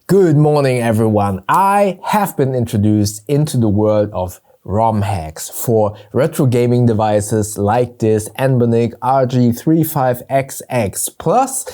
Good morning, everyone. I have been introduced into the world of ROM hacks for retro gaming devices like this Anbernic RG35XX Plus.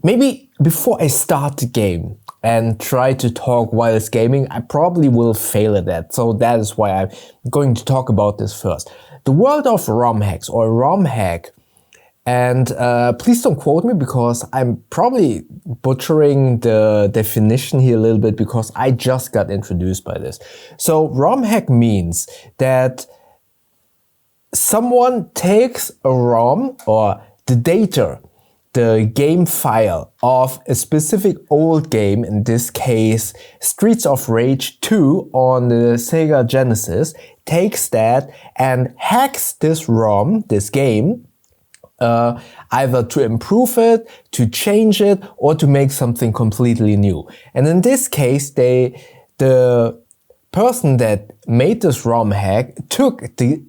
Maybe before I start the game and try to talk while it's gaming, I probably will fail at that. So that is why I'm going to talk about this first. The world of ROM hacks or ROM hack. And please don't quote me because I'm probably butchering the definition here a little bit because I just got introduced by this. So ROM hack means that someone takes a ROM or the data, the game file of a specific old game, in this case Streets of Rage 2 on the Sega Genesis, takes that and hacks this ROM, this game, either to improve it, to change it, or to make something completely new. And in this case, the person that made this ROM hack took the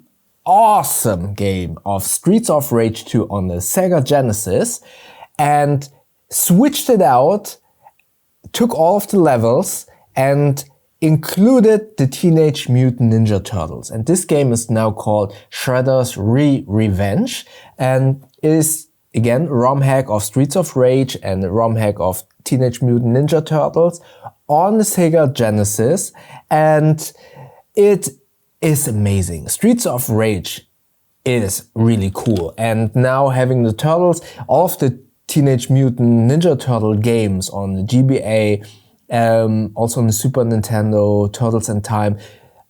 awesome game of Streets of Rage 2 on the Sega Genesis and switched it out, took all of the levels, and included the Teenage Mutant Ninja Turtles. And this game is now called Shredder's Revenge and is again a ROM hack of Streets of Rage and a ROM hack of Teenage Mutant Ninja Turtles on the Sega Genesis, and it is amazing. Streets of Rage is really cool, and now having the Turtles, all of the Teenage Mutant Ninja Turtle games on the GBA, also on the Super Nintendo, Turtles in Time.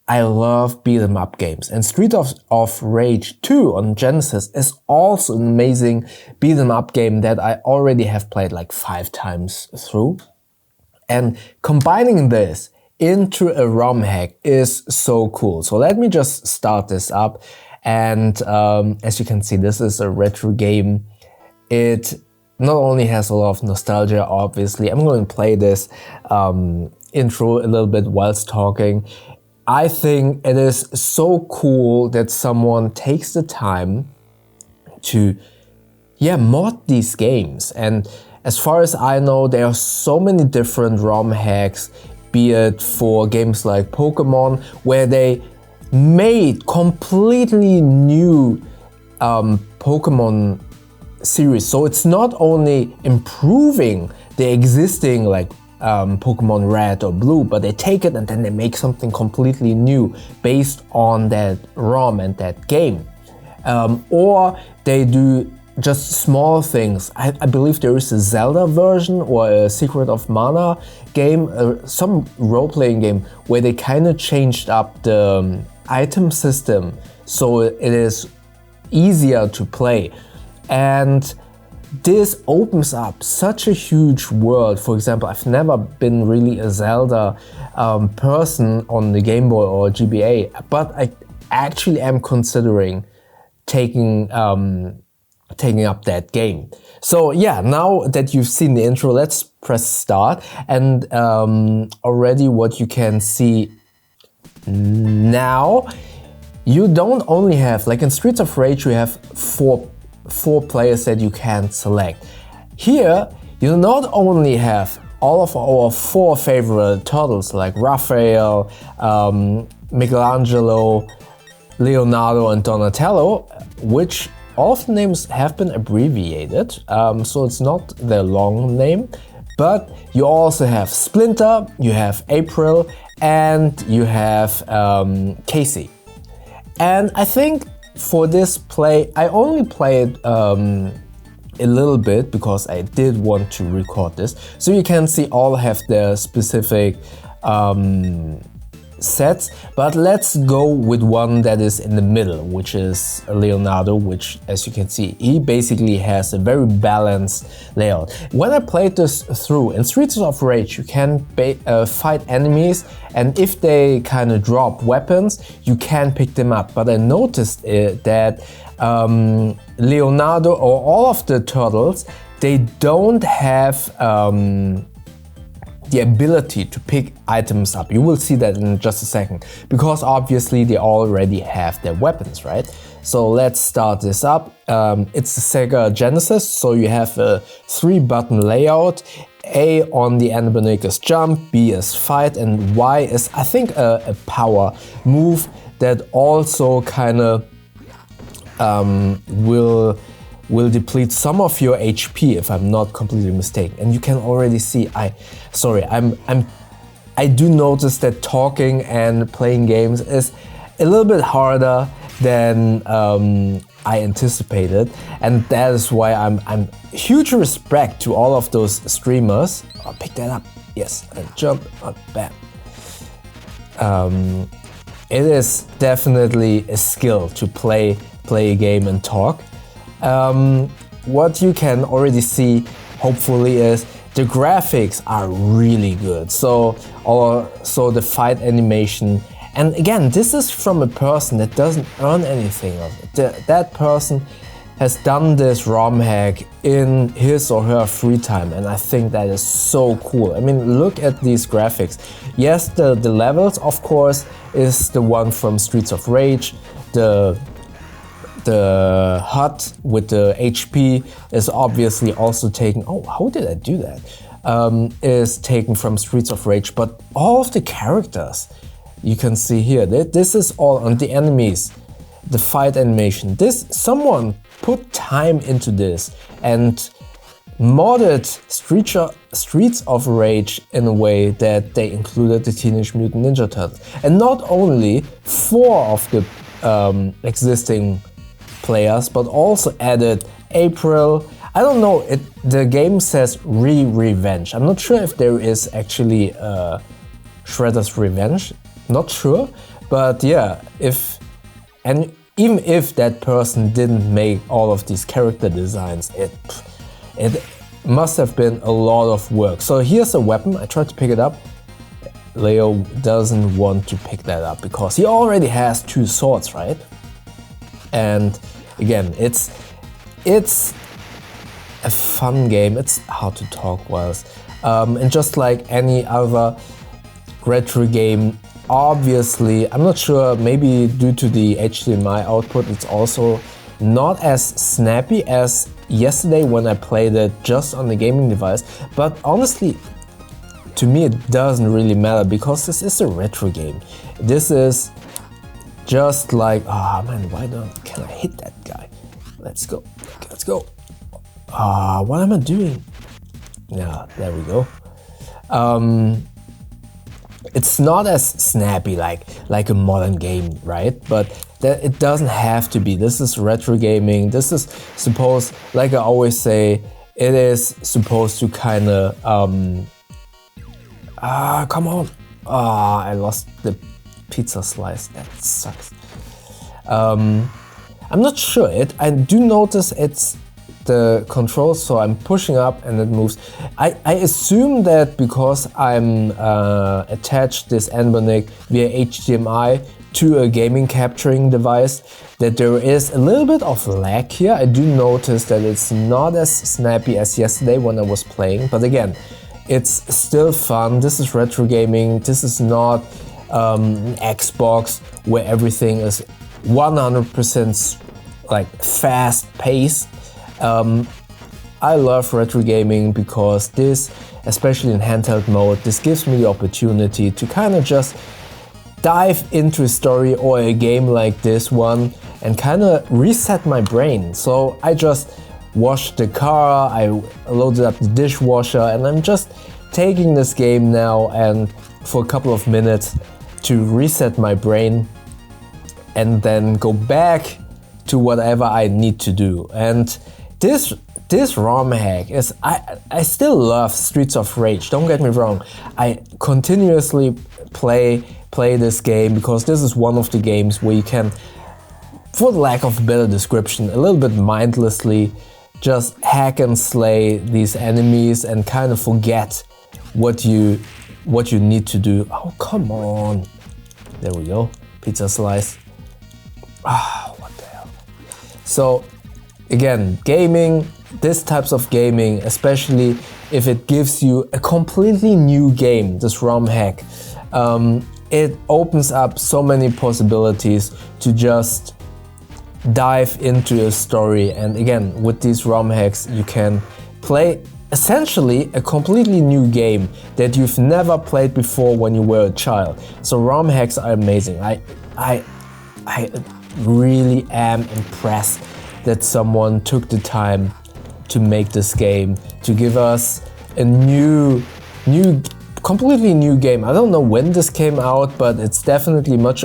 I love beat 'em up games, and Streets of Rage 2 on Genesis is also an amazing beat 'em up game that I already have played like 5 times through. And combining this into a ROM hack is so cool. So let me just start this up, and as you can see, this is a retro game. It not only has a lot of nostalgia, obviously. I'm going to play this intro a little bit whilst talking. I think it is so cool that someone takes the time to mod these games. And as far as I know, there are so many different ROM hacks, be it for games like Pokémon, where they made completely new Pokémon series. So it's not only improving the existing like Pokemon Red or Blue, but they take it and then they make something completely new based on that ROM and that game. Or they do just small things. I believe there is a Zelda version or a Secret of Mana game, some role-playing game where they kind of changed up the item system so it is easier to play. And this opens up such a huge world. For example, I've never been really a Zelda person on the Game Boy or GBA, but I actually am considering taking up that game. So yeah, now that you've seen the intro, let's press start. And already what you can see now, you don't only have, like in Streets of Rage, you have four players that you can select. Here, you not only have all of our 4 favorite turtles like Raphael, Michelangelo, Leonardo, and Donatello, which all of the names have been abbreviated, so it's not their long name. But you also have Splinter, you have April, and you have Casey. And I think for this play, I only played a little bit because I did want to record this. So you can see all have their specific sets, but let's go with one that is in the middle, which is Leonardo, which, as you can see, he basically has a very balanced layout. When I played this through, in Streets of Rage, you can fight enemies, and if they kind of drop weapons, you can pick them up. But I noticed that Leonardo, or all of the turtles, they don't have the ability to pick items up. You will see that in just a second, because obviously they already have their weapons, right? So let's start this up. It's the Sega Genesis, so you have a 3-button layout. A on the Anbernic is jump, B is fight, and Y is, I think, a power move that also kind of will deplete some of your HP, if I'm not completely mistaken. And you can already see, I do notice that talking and playing games is a little bit harder than I anticipated, and that is why I'm huge respect to all of those streamers. I'll pick that up, yes, and jump, bam. It is definitely a skill to play a game and talk. What you can already see, hopefully, is the graphics are really good. So the fight animation. And again, this is from a person that doesn't earn anything of it. That person has done this ROM hack in his or her free time, and I think that is so cool. I mean, look at these graphics. Yes, the levels, of course, is the one from Streets of Rage. The HUD with the HP is obviously also taken. Oh, how did I do that? Is taken from Streets of Rage, but all of the characters, you can see here, this is all on the enemies, the fight animation. Someone put time into this and modded Streets of Rage in a way that they included the Teenage Mutant Ninja Turtles. And not only 4 of the existing players, but also added April. I don't know, the game says Revenge. I'm not sure if there is actually Shredder's Revenge. Not sure, but yeah, even if that person didn't make all of these character designs, it must have been a lot of work. So here's a weapon. I tried to pick it up. Leo doesn't want to pick that up because he already has 2 swords, right? And again, it's a fun game. It's hard to talk whilst, and just like any other retro game, obviously, I'm not sure, maybe due to the HDMI output, it's also not as snappy as yesterday when I played it just on the gaming device. But honestly, to me it doesn't really matter because this is a retro game. This is just like, oh man, can I hit that guy? Let's go. What am I doing? Yeah, there we go. It's not as snappy like a modern game, right? But it doesn't have to be. This is retro gaming. This is supposed, like I always say, it is supposed to kind of come on. I lost the pizza slice. That sucks. I'm not sure. I do notice it's the controls, so I'm pushing up and it moves. I assume that because I'm attached this Anbernic via HDMI to a gaming capturing device, that there is a little bit of lag here. I do notice that it's not as snappy as yesterday when I was playing, but again, it's still fun. This is retro gaming. This is not an Xbox where everything is 100% like fast paced. I love retro gaming because this, especially in handheld mode, this gives me the opportunity to kind of just dive into a story or a game like this one and kind of reset my brain. So I just washed the car, I loaded up the dishwasher, and I'm just taking this game now and for a couple of minutes to reset my brain and then go back to whatever I need to do. And this ROM hack is, I still love Streets of Rage, don't get me wrong. I continuously play this game because this is one of the games where you can, for lack of a better description, a little bit mindlessly just hack and slay these enemies and kind of forget what you need to do. Oh, come on. There we go. Pizza slice. What the hell. So again, gaming, this types of gaming, especially if it gives you a completely new game, this ROM hack, it opens up so many possibilities to just dive into a story. And again, with these ROM hacks, you can play essentially a completely new game that you've never played before when you were a child. So ROM hacks are amazing. I really am impressed that someone took the time to make this game, to give us a completely new game. I don't know when this came out, but it's definitely much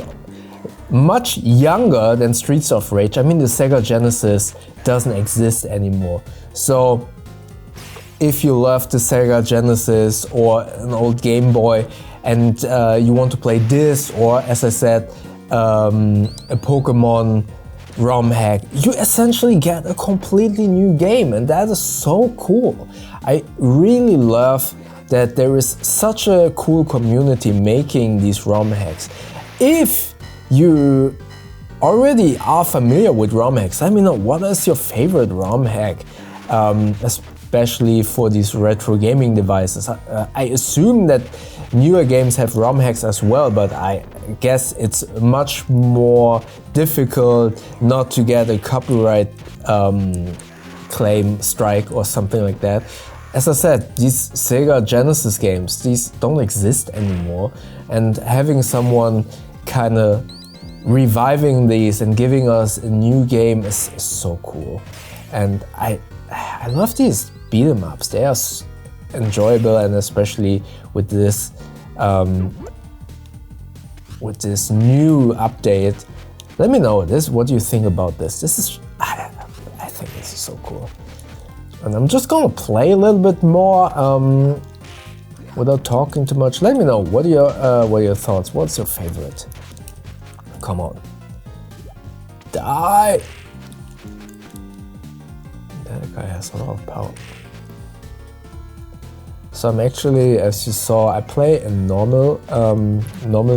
younger than Streets of Rage. I mean, the Sega Genesis doesn't exist anymore. So if you love the Sega Genesis or an old Game Boy and you want to play this, or as I said, a Pokémon ROM hack, you essentially get a completely new game, and that is so cool. I really love that there is such a cool community making these ROM hacks. If you already are familiar with ROM hacks, let me know, what is your favorite ROM hack, especially for these retro gaming devices. I assume that newer games have ROM hacks as well, but I guess it's much more difficult not to get a copyright claim strike or something like that. As I said, these Sega Genesis games, these don't exist anymore, and having someone kind of reviving these and giving us a new game is so cool. And I love these beat 'em ups. They are enjoyable, and especially with this new update. Let me know what do you think about this. I think this is so cool. And I'm just gonna play a little bit more without talking too much. Let me know, what are your thoughts? What's your favorite? Come on. Die! That guy has a lot of power. So I'm actually, as you saw, I play in normal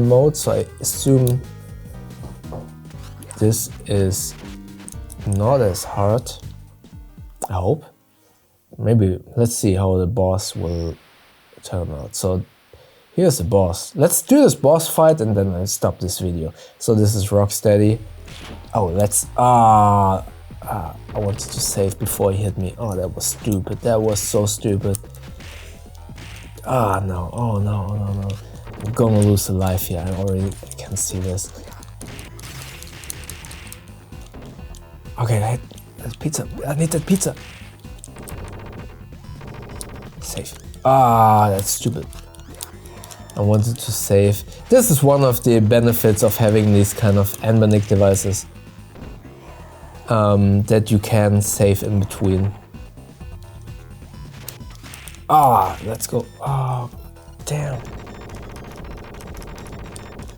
mode, so I assume this is not as hard. I hope. Maybe, let's see how the boss will turn out. So here's the boss. Let's do this boss fight and then I'll stop this video. So this is Rocksteady. Oh, I wanted to save before he hit me. Oh, that was stupid. That was so stupid. No. Oh, no. I'm gonna lose a life here. I already can see this. Okay, that's pizza. I need that pizza. Save. That's stupid. I wanted to save. This is one of the benefits of having these kind of Anbernic devices. That you can save in between. Let's go. Oh, damn.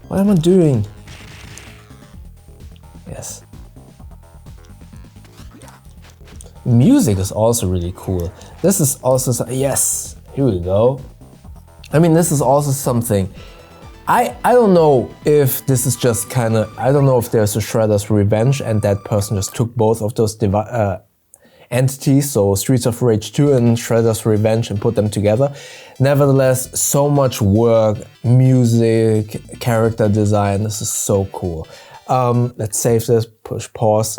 What am I doing? Yes. Music is also really cool. This is also, yes, here we go. I mean, this is also something. I don't know if this is just kind of, I don't know if there's a Shredder's Revenge and that person just took both of those entities, so Streets of Rage 2 and Shredder's Revenge, and put them together. Nevertheless, so much work, music, character design, this is so cool. Let's save this, push pause.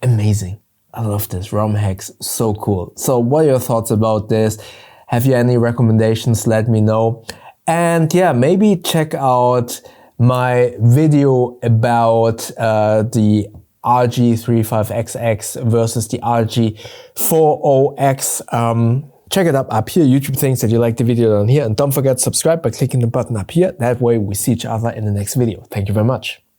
Amazing. I love this, ROM hacks, so cool. So what are your thoughts about this? Have you any recommendations? Let me know. And yeah, maybe check out my video about the RG35XX versus the RG40X. Check it up here, YouTube thinks that you like the video down here. And don't forget to subscribe by clicking the button up here. That way we see each other in the next video. Thank you very much.